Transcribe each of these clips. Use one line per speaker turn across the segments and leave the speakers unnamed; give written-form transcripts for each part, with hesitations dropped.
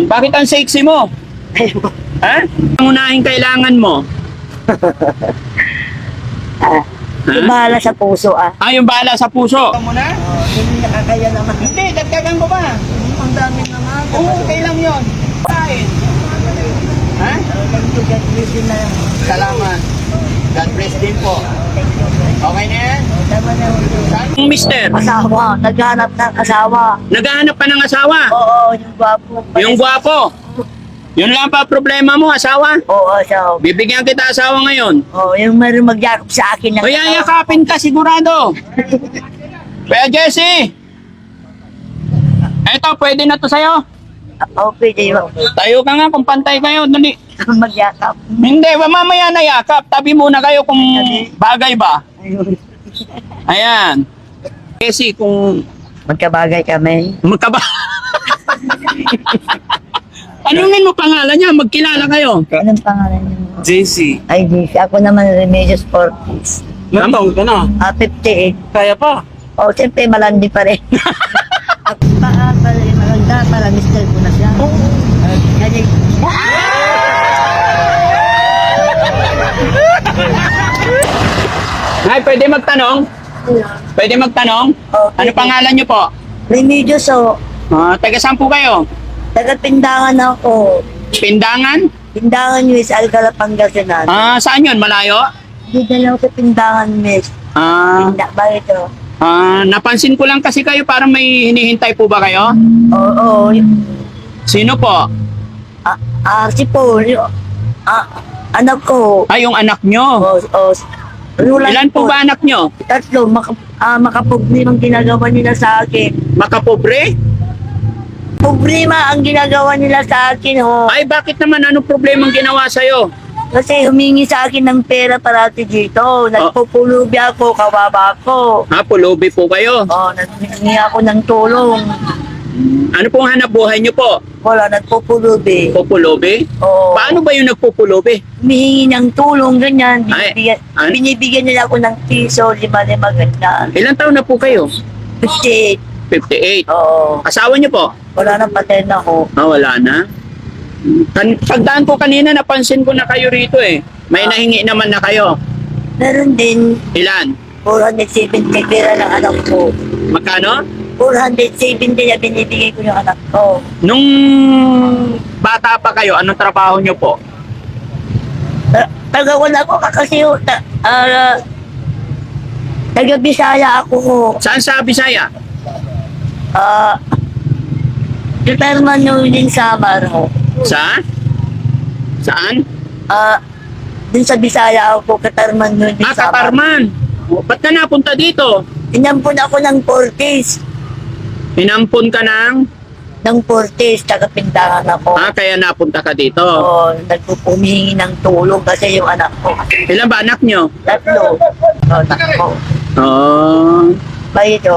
Bakit ang sexy mo? Ha? Ang unahing kailangan mo?
Yung bahala sa puso
Yung bala sa puso. Mo na?
Hindi nakakaya naman.
Hindi, dagdagan ko ba?
Ang dami naman.
Oo, okay lang yun. Kain. Ha?
God bless you na yan.
Salamat. God bless din po. Okay na yan?
Tama na yun.
Mister,
Asawa, naghanap ng asawa.
naghahanap ka ng asawa.
Oo, yung gwapo.
Yung gwapo. Yun lang pa problema mo, asawa.
Oo, asawa.
Bibigyan kita asawa ngayon.
Oo, yung meron magyakap sa akin ng
O yayakapin ka sigurado. Kuya Jesse. Eto, pwede na to sa'yo.
Okay, di ba?
Tayo ka nga kung pantay kayo. Dali.
Magyakap.
Hindi, mamaya na yakap. Tabi muna kayo kung bagay ba.
Ayun.
Ayan. Jesse, kung
Magkabagay kami.
magkaba... Tanungin mo pangalan niya, magkilala kayo.
Anong pangalan niyo?
JC.
Ay, di. Ako naman, Remedios Fortis.
Ilang taon ka na?
58.
Kaya pa.
Oh, siyempre, malandi pa rin. Maganda, para mister ko na siya. Kasi,
Ay, pwede magtanong? Pwede magtanong?
Okay.
Ano pangalan niyo po?
Remedios, oh.
Taga saan po kayo?
Taga-Pindangan ako.
Pindangan?
Pindangan, US, Alcala, Pangasinan.
Saan yun? Malayo?
Dito lang ako sa Pindangan, miss. Bakit, oh?
Napansin ko lang kasi kayo parang may hinihintay po ba kayo?
Oo,
Sino po?
si Paul, anak ko.
Ay, yung anak nyo. Ilan po ba anak nyo?
Tatlo, makapuglim ang ginagawa nila sa akin.
Makapobre?
Problema ang ginagawa nila sa akin, ho.
Ay, bakit naman? Anong problema ang ginawa sa'yo?
Kasi humingi sa akin ng pera parati dito. Nagpupulubi ako, kababa ako.
Pulubi po kayo.
Naghingi ako ng tulong.
Ano pong hanap buhay nyo po?
Wala, nagpupulubi.
Pupulubi?
Oo.
Paano ba yung nagpupulubi?
Humihingi ng tulong, ganyan.
Ay,
Binibigyan nila ako ng piso, 5-5 ganyan.
Ilang taon na po kayo?
58.
58.
Oo.
Asawa nyo po?
Wala nang paten ako.
Wala na. Pagdaan ko kanina, napansin ko na kayo rito eh. May nahingi naman na kayo.
Meron din,
Ilan?
470 pera ng anak ko.
Magkano?
470 na binibigay ko yung anak ko.
Nung bata pa kayo, anong trabaho nyo po?
Taga-wala ko kasi taga-Bisaya ako ko.
Saan sa Bisaya?
Repairman nyo din sa Amaro.
Sa? Saan?
Din sa Bisaya ako, Katarman nyo din sa Amaro.
Katarman. Ba't ka napunta dito?
Inampun ako ng Fortis.
Inampun ka ng?
Ng Fortis, taga-Pindangan ako.
Kaya napunta ka dito.
Oo, nagpupumihingi ng tulong kasi yung anak ko.
Ilan ba anak nyo?
Tatlo. Takbo. Bakit o?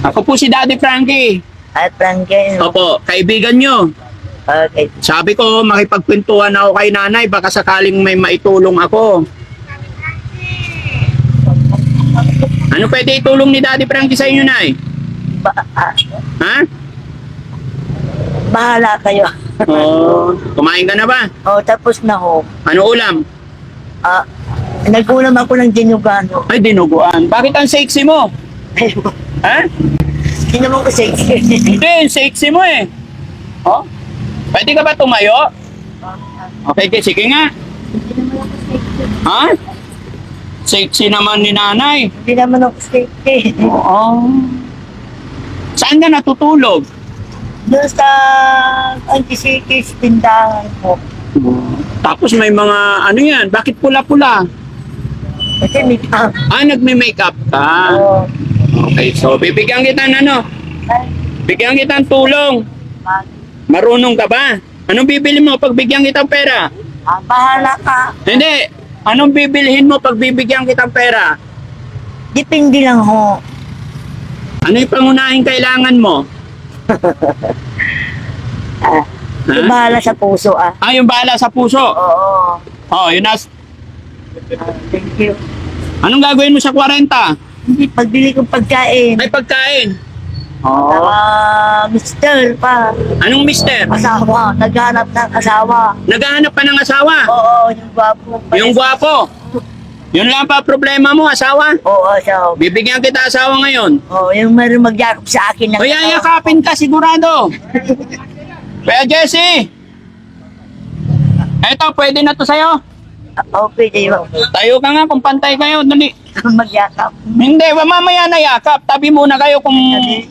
Ako po si Daddy Frankie.
At Frankie.
Opo, kaibigan nyo.
Okay.
Sabi ko, makipagkwentuhan ako kay nanay, baka sakaling may maitulong ako. Ano pwede itulong ni Daddy Frankie sa inyo, nay? Ha?
Bahala kayo.
Kumain ka na ba?
Tapos na ho.
Ano ulam?
Nag-ulam ako ng dinugano.
Ay, dinuguan. Bakit ang sexy mo? Ha?
Hindi naman ko sexy.
Hindi, sexy mo eh. Pwede ka ba tumayo? Okay, sige nga. Ha? Sexy naman ni nanay.
Hindi naman ako sexy.
Oo. Saan ka natutulog?
Doon sa Antisikis, Pindangan ko.
Tapos may mga ano yan, bakit pula-pula?
Kasi may pang.
Nagme-makeup ka. Okay, so bibigyan kita ng ano? Bigyan kita ng tulong. Marunong ka ba? Anong bibili mo pag bigyan kitang pera?
Bahala ka.
Hindi. Anong bibilihin mo pag bibigyan kitang pera?
Depende lang ho.
Ano yung pangunahing kailangan mo?
Yung bahala sa puso
Yung bala sa puso.
Oo.
Yun na.
Thank you.
Anong gagawin mo sa 40?
Hindi, pagbili kong pagkain.
Ay, pagkain. Oo.
Mister pa.
Anong mister?
Asawa. Naghanap ng asawa.
Naghahanap ka ng asawa?
Oo, yung gwapo.
Yung gwapo? Yun lang pa problema mo, asawa?
Oo, asawa.
Bibigyan kita asawa ngayon.
Oo, yung meron magyakap sa akin.
O yayakapin ka sigurado. Kuya Jesse. Eto, pwede na to sa'yo.
Okay, di ba?
Tayo ka nga kung pantay kayo. Dali.
Magyakap.
Hindi, mamaya na yakap. Tabi muna kayo kung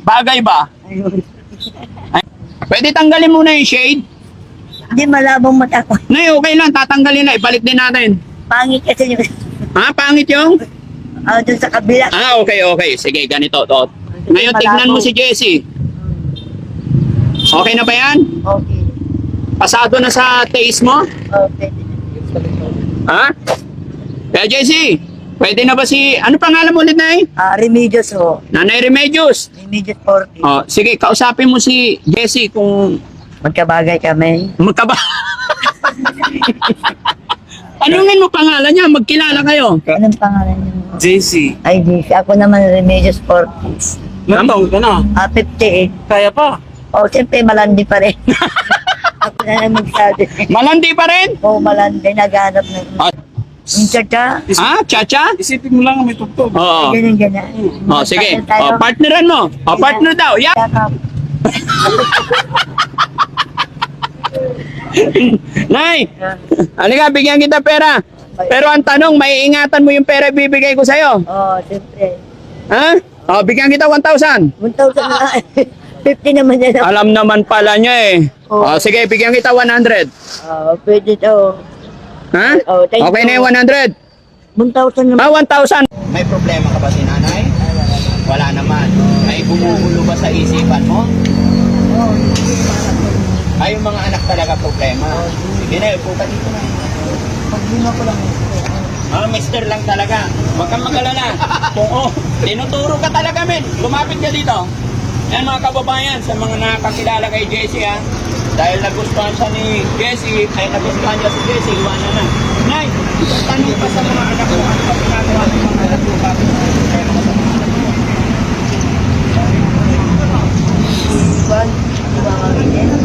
bagay ba.
Ayun.
Pwede tanggalin muna yung shade.
Hindi malabong mata ko.
Nay, okay lang. Tatanggalin na. Ibalik din natin.
Pangit kasi yung...
Ha? Pangit yung?
Doon sa kabila.
Ah, okay, okay. Sige, ganito. To. Ngayon, tignan mo si Jessie. Okay na ba yan?
Okay.
Pasado na sa taste mo?
Okay.
Ha? Kaya Jessie, pwede na ba si... Ano pangalan mo ulit, Nay?
Remedios ho.
Nanay Remedios.
Remedios 40.
Oh, sige, kausapin mo si Jessie kung
Magkabagay kami.
magkaba... Anongin mo pangalan niya? Magkilala kayo.
Anong pangalan niyo?
JC.
Ay, JC. Ako naman Remedios 40.
Ilang taon ka na?
58.
Kaya pa.
Oh, siyempre malandi pa rin. Ako na lang magsabi.
Malandi pa rin?
Oo, malandi. Naghanap ng...
Ah,
Yung tata.
ah, Chacha?
Isipin mo lang may tugtog.
Oo.
Ganyan, ganyan.
Oh, sige.
Tayo.
Oh, partneran mo. Oh, partner daw. Yeah.
Yakap.
Nay, halika, bigyan kita pera. Pero ang tanong, maiingatan mo yung pera bibigay ko sa'yo.
Oo, siyempre.
Ha? Oh, bigyan kita 1,000.
1,000 na. 50 naman yan.
Alam naman pala niya eh.
Oo.
Oh, sige, bigyan kita 100.
Pwede to.
Ha?
Oh, thank
Okay na
you.
yung 100.
1,000 naman.
Ah, 1,000. May problema ka ba si nanay? Wala naman. May bumubulo ba sa isipan mo?
Oo.
Ay, yung mga anak talaga problema. Sige na, upo ka dito na.
Paglima ko lang.
Ah, mister lang talaga. Huwag kang mag-alala. Oo, tinuturo ka talaga, men. Lumapit ka dito. Yan mga kababayan, sa mga nakakilala kay Jessie, ha. Dahil nagustuhan siya ni Jessie, ay nagustuhan niya si Jessie, iwanan na. Nay, tanong pa sa mga anak ko, ano pa ginagawa ng mga anak ko? Bakit may problema ka sa mga anak ko?
Iwan. Iwan.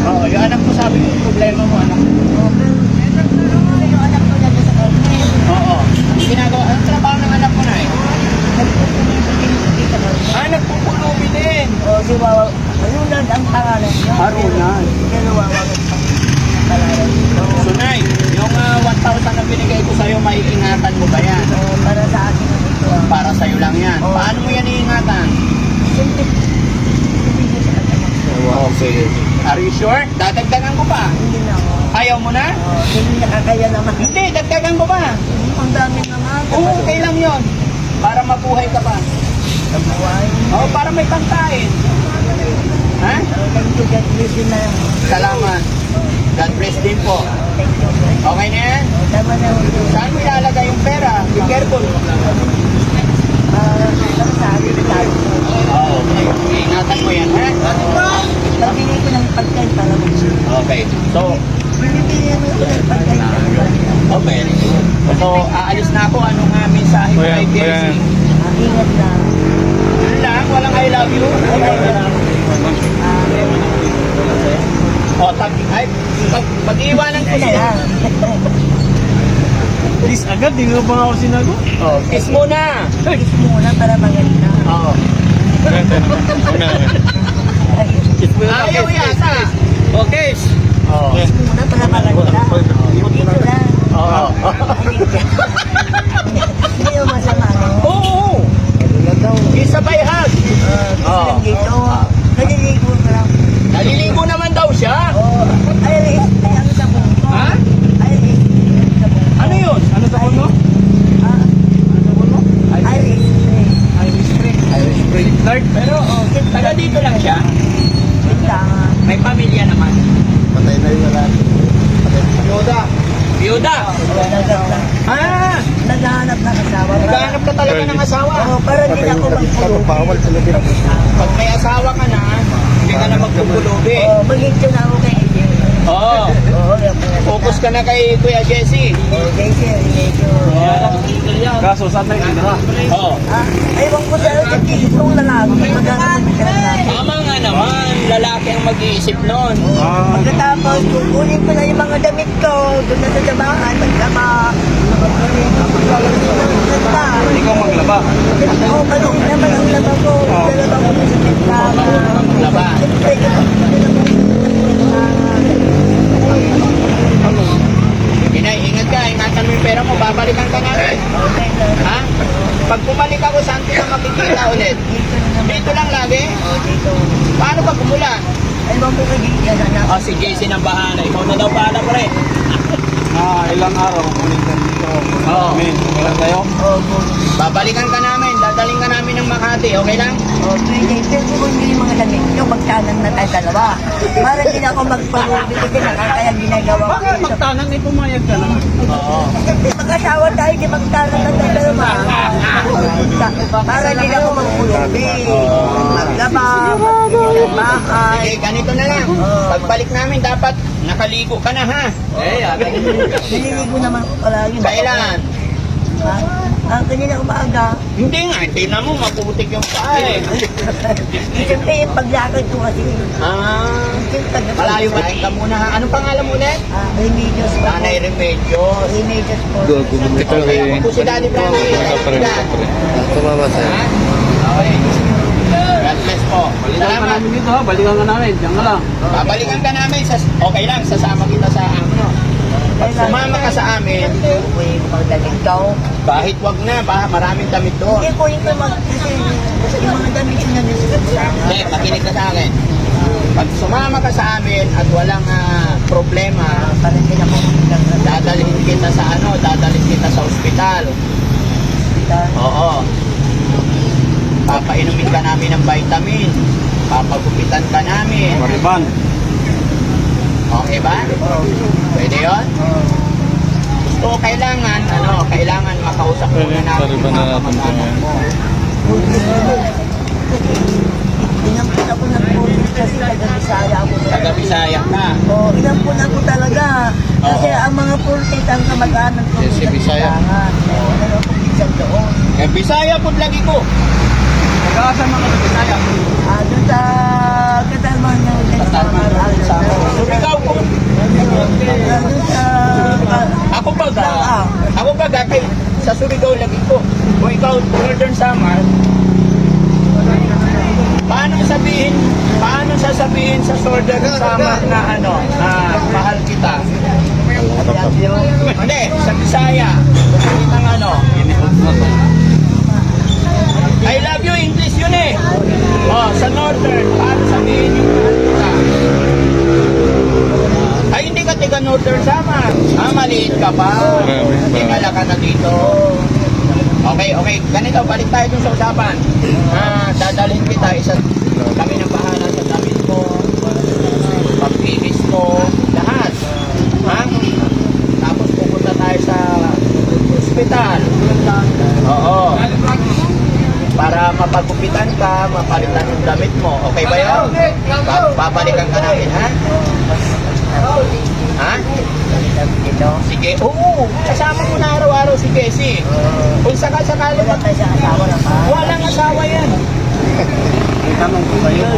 Oo, yung anak ko sabi ko, yung problema mo, anak.
Yung anak ko lang sa kanya.
Oo. Ang ginagawa, anong trabaho ng anak ko na eh? Ah, nagpupulubi din.
O, si Wawa. Harunan ang pangalan niya.
Harunan.
Pero Wawa ang pangalan niya.
So, Nay, yung 1,000 na binigay ko sa'yo, maiingatan mo ba yan?
O, para sa akin ang ito.
Para sa'yo lang yan.
Oo.
Paano mo yan iingatan?
Siyempre, hindi sa kanya.
Okay. Are you sure? Dadagdagan ko pa.
Hindi na ako.
Ayaw mo na?
O, hindi nakakaya naman.
Hindi, dagdagan ko pa.
Ang dami naman.
Oo, okay lang yun. Para mabuhay ka pa.
Kabuhay.
Oo, para may pangkain. Ha?
Thank you, God bless you na.
Salamat. God bless din po.
Thank you.
Okay na yan?
O, tama na.
Saan mo ilalagay yung pera? Be careful.
Para sa akin tayo.
Oo, okay. Iingatan mo yan, ha?
Pabili ko ng pagkain para mag-share.
Okay. So,
Bibili mo ko ng pagkain para mag-share.
okay. So, aalis na ako. Anong mensahe mo kay Jessie?
Ingat na.
Yun lang, walang I love you. O, pag-iwanan ko
Isa
siya.
lang.
Please agad, di nga ba ako sinagot?
O, kiss muna.
Kiss muna para maganda.
Oo. Ayaw yata. O, kiss. Oo.
Kiss muna para maganda. Dito lang.
Oo.
Hindi yung masama, no?
Oo. Kiss sabay hug.
Kiss lang dito. Naliligo ka lang.
Naliligo naman daw siya.
Oh, ay, ano sa buko?
Ha?
Ay, sa buko.
Ano yun?
Ano sa kono?
Ah, Iris.
Irish Spring. Irish Spring. Lord.
Pero, taga dito lang siya.
Bintanga.
May pamilya naman.
Patay na yung lalaki.
Biyuda. Biyuda. Ah,
Naghahanap ng asawa.
naghahanap ka talaga ng asawa.
Oo, para hindi ako magpulubi.
talaga.
Pag may asawa ka na, hindi ka na magpupulubi.
Oo, mag-ito na ako kay AJ.
Oo.
Oo, yan po.
Focus ka na kay Kuya Jesse.
Okay, sir. Medyo.
Kaso, saan na yung
Oo.
Ewan ko sa itong lalaki. Magkakaroon ka na.
Tama nga naman, lalaki ang mag-iisip nun.
Pagkatapos, kukunin ko na yung mga damit ko. Doon na sa bahay. Pagkama.
Ikaw maglaba.
Oo, panong naman ang laba ko. Dalaba ko sa tintama.
Laba. Inay, ingat ka, ingatan mo yung pera mo, babalikan ka namin. Ha? Pag bumalik ako, saan kita makikita ulit? Dito lang lagi? Paano pag umulan?
Ewan ko kay Gigi.
Oh, si JC ng bahala. Ikaw na daw bahala, pre.
Ilang araw, kunin ka dito.
Oo.
Amin. Wala tayo?
Babalikan ka namin, dadaling ka namin ng Makati, okay lang?
Okay, pero kung hindi yung mga damit nyo, magtanan na tayo dalawa. Para hindi na ako magpalubit kasi nakakaya ginagawa ko.
Bakit magtanan ay pumayag ka naman?
Oo.
Mag-asawa tayo, di magtanan na tayo dalawa. Para hindi na ako magpulubit. Maglaba, magbahay.
Sige, ganito na lang. Pagbalik namin, dapat nakaligo ka na, ha?
Nililigo naman ko pala yun.
Kailan?
Kanina umaga.
Hindi nga, hindi na mo, maputik yung paa eh.
Siyempre, yung paglakad ko kasi.
Ah, malayo ba ka muna ha? Anong pangalan mo ulit?
Remedios po.
Nanay Remedios.
Remedios po.
Okay, ako po si Daddy Frankie.
Tumama
Ha? Okay. God bless po.
Balikan ka
Salamat.
namin dito ha. Balikan ka namin. Diyan ka lang.
Babalikan ka namin. Okay lang, sasama kita sa ano. Pag sumama ka sa amin,
Uy, magdaling daw.
kahit wag na, maraming damit doon.
Hindi ko yung kasi yung mga damit yun na
Hindi, makinig ka sa akin. Pag sumama ka sa amin at walang problema,
parang hindi na po
dadalhin kita sa dadalhin kita sa ospital. Oo. Papainumin ka namin ng vitamin. Papagupitan ka namin.
Mariban.
Okay ba? Pwede yun? Gusto ko kailangan makausap muna namin yung mga kamag-anak mo.
Inampun ako ng pulis kasi taga-Bisaya ako.
Taga-Bisaya ka.
Inampun ako talaga. Kasi ang mga pulis ang kamag-anak ko.
Yes, si Bisaya.
Ano akong bisan doon.
Eh, Bisaya po lagi ko.
Nag-aasal mga Bisaya.
Doon sa Katalman ng
Sumigaw ko.
Doon sa...
Ako ba kay sa Surigao lagi ko. Kung ikaw Northern Samar, paano sasabihin sa Northern Samar na mahal kita? Hindi, sa Bisaya. Kitang I love you, English yun eh. Oh, sa Northern, paano sabihin yung mahal kita? Ay, hindi ka tiga Northern Samar. Maliit ka pa. Tingala ka na dito. Okay. Ganito, balik tayo dun sa usapan. Dadalhin kita, kami ng bahala sa damit ko, pagpilis ko, lahat. Ha? Tapos pupunta tayo sa ospital. Oo. Para mapagupitan ka, mapalitan yung damit mo. Okay ba yun? Babalikan ka namin, ha? Ha? Sige. Oo. Kasama mo na araw-araw si Bessie. Kung sakali
Wala tayo sa asawa na pa.
walang asawa yan.
May tanong ko kayo.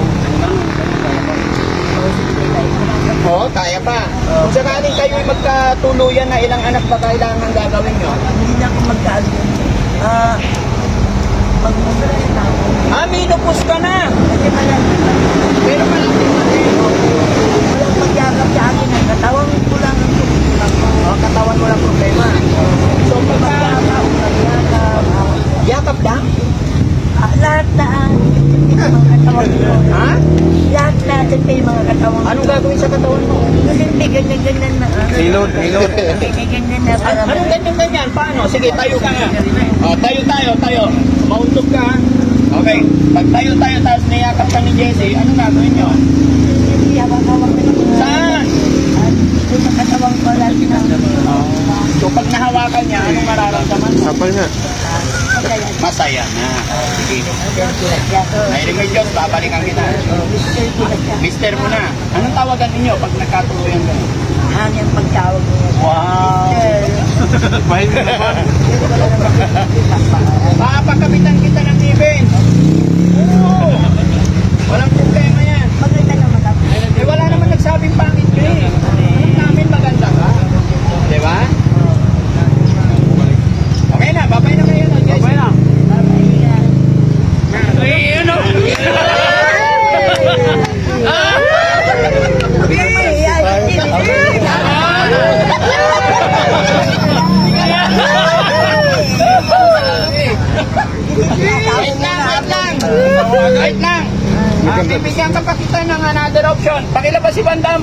Oo, kaya pa. Kung sakaling kayo magkatuluyan na ilang anak ba kailangan gagawin nyo?
Hindi na ako magkaano. Pag-mumura na ako.
Minupos ka na.
Kasi malang,
Pero malaki
walang pagyakap sa akin. Ang katawan ko lang ang tumitak ko.
katawan mo lang problema. So,
Pagyakap,
yakap lang?
lahat na yung mga katawan ko.
Ha?
Lahat na yung mga katawan ko.
Anong gagawin sa katawan mo?
Kasi hindi ganyan-ganyan na.
Hilot.
Ganyan-ganyan na para
Anong ganyan-ganyan? Paano? Sige, tayo ka nga. Tayo. Mauntog ka. Okay. Pag tayo, tapos niyakap ka ni Jessie, anong gagawin nyo?
hawak-hawak na yung mga...
Saan?
Doon sa katawan ko lahat na.
So, pag nahawakan niya, anong mararamdaman mo?
Kapal nga.
Masaya na. Sige. Nairimay Diyos, babalikan kita. Mister mo na. Anong tawagan ninyo pag nagkatuluyan ka?
Hanggang pagtawag mo.
Wow.
Bahay mo naman.
Papakabitan kita ng ibin. Oo. Walang problema yan.
Maganda naman ako.
Eh, wala naman nagsabing pangit ka eh. Alam namin maganda ka. Di ba? Okay na, babay na kayo. No, Jesse?
Babay na.
Ay, ano? Wait lang. Wait lang. Bibigyan ka pa kita ng another option. Pakilabas si Bandam.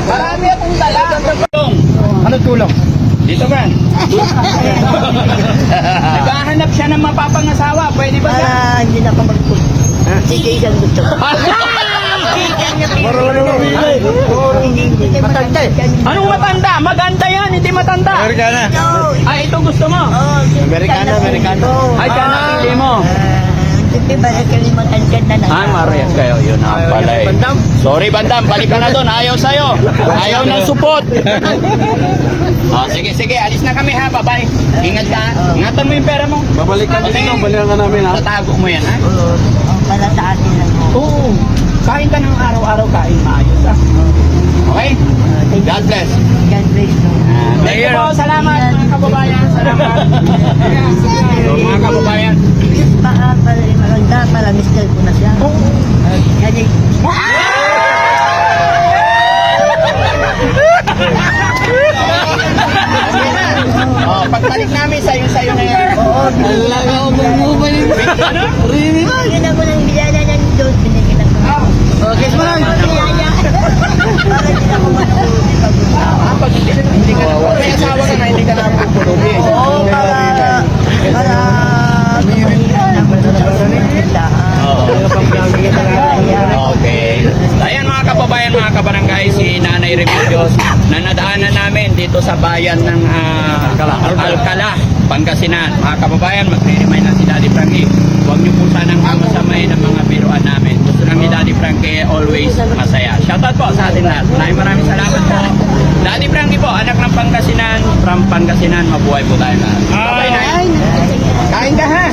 Marami akong dala.
Ano tulong?
Dito ka. Naghahanap siya ng mapapangasawa. Pwede ba siya?
Para hindi na ako magpul. Sige, isang gusto ko.
Marunong mamili.
Matanda eh.
Anong matanda? Maganda yan, hindi matanda.
Amerikana.
Ay, ito gusto mo.
Amerikano.
Ay, siya napili mo.
Hindi ba na kalimutan na
Ah, Marias kayo. Yun na pala eh.
Bandam.
Sorry, Bandam. Balik ka na doon. Ayaw sa'yo. Ayaw ng support. Oh, sige. Alis na kami ha. Bye-bye. Ingat ka. Ha? Ingatan mo yung pera mo.
Babalikan dito. Balikan ka namin ha.
Tatago mo yan ha.
Para sa atin lang.
Oo. Kain ka ng araw-araw. Kain maayos ha. Okay? God bless.
God bless you.
Thank you po. Salamat mga kababayan. Salamat. So, mga kababayan.
Maganda, para mister ko na siya. Kasi,
Oh, pagbalik namin sayo na yan.
Alaga ako mag-mobile.
Ano?
Binigyan ako ng biyaya niya doon. Binigyan ako.
Kiss mo lang.
Biyaya. Para hindi ako matulog.
Ah, pag hindi ka na, may asawa ka na, hindi ka na pupulubi.
Oo, para
Okay. Ayan mga kababayan, mga kabarangay, si Nanay Remedios na nadaanan namin dito sa bayan ng Alcala, Pangasinan. Mga kababayan, magre-remind na si Daddy Frankie, huwag niyo po sanang masamay ng mga biruan namin. Gusto lang ni Daddy Frankie always masaya. Shoutout po sa atin lahat. Maraming salamat po. Daddy Frankie po, anak ng Pangasinan, from Pangasinan, mabuhay po tayo lahat. Bye-bye na. Kain ka ha?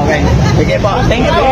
Okay. Sige po. Thank you po.